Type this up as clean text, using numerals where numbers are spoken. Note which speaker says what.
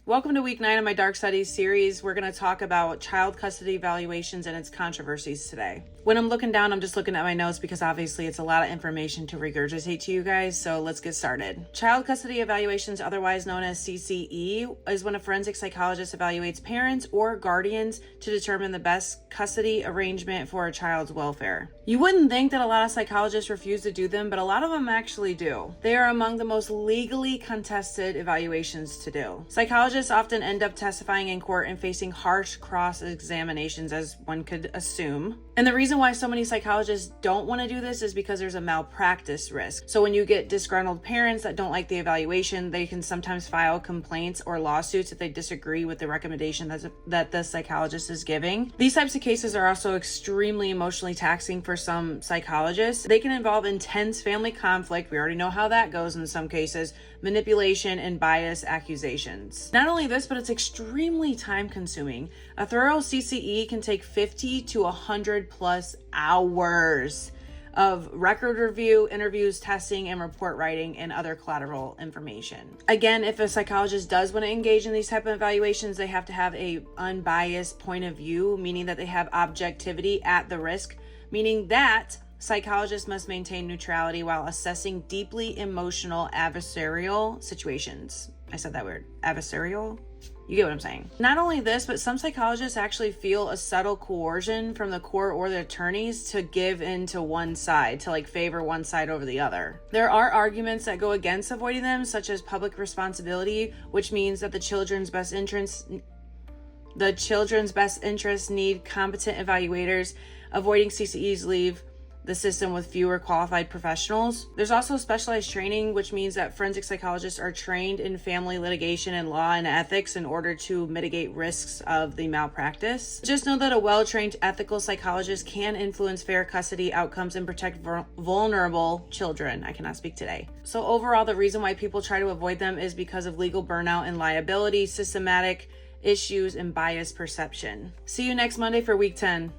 Speaker 1: Welcome to week 9 of my Dark Studies series. We're going to talk about child custody evaluations and its controversies today. When I'm looking down, I'm just looking at my notes because obviously it's a lot of information to regurgitate to you guys, so let's get started. Child custody evaluations, otherwise known as CCE, is when a forensic psychologist evaluates parents or guardians to determine the best custody arrangement for a child's welfare. You wouldn't think that a lot of psychologists refuse to do them, but a lot of them actually do. They are among the most legally contested evaluations to do. Psychologists often end up testifying in court and facing harsh cross-examinations, as one could assume. And the reason why so many psychologists don't want to do this is because there's a malpractice risk. So when you get disgruntled parents that don't like the evaluation, they can sometimes file complaints or lawsuits if they disagree with the recommendation that the psychologist is giving. These types of cases are also extremely emotionally taxing for some psychologists. They can involve intense family conflict. We already know how that goes in some cases, manipulation, and bias accusations. Not only this, but it's extremely time consuming. A thorough CCE can take 50 to 100 plus hours of record review, interviews, testing, and report writing, and other collateral information. Again, if a psychologist does want to engage in these type of evaluations, they have to have a unbiased point of view, meaning that they have objectivity at the risk, meaning that psychologists must maintain neutrality while assessing deeply emotional adversarial situations. I said that word, adversarial? You get what I'm saying. Not only this, but some psychologists actually feel a subtle coercion from the court or the attorneys to give in to one side, to favor one side over the other. There are arguments that go against avoiding them, such as public responsibility, which means that the children's best interests need competent evaluators. Avoiding CCEs leave the system with fewer qualified professionals. There's also specialized training, which means that forensic psychologists are trained in family litigation and law and ethics in order to mitigate risks of the malpractice. Just know that a well-trained ethical psychologist can influence fair custody outcomes and protect vulnerable children. I cannot speak today. So overall, the reason why people try to avoid them is because of legal burnout and liability, systematic issues, and biased perception. See you next Monday for week 10.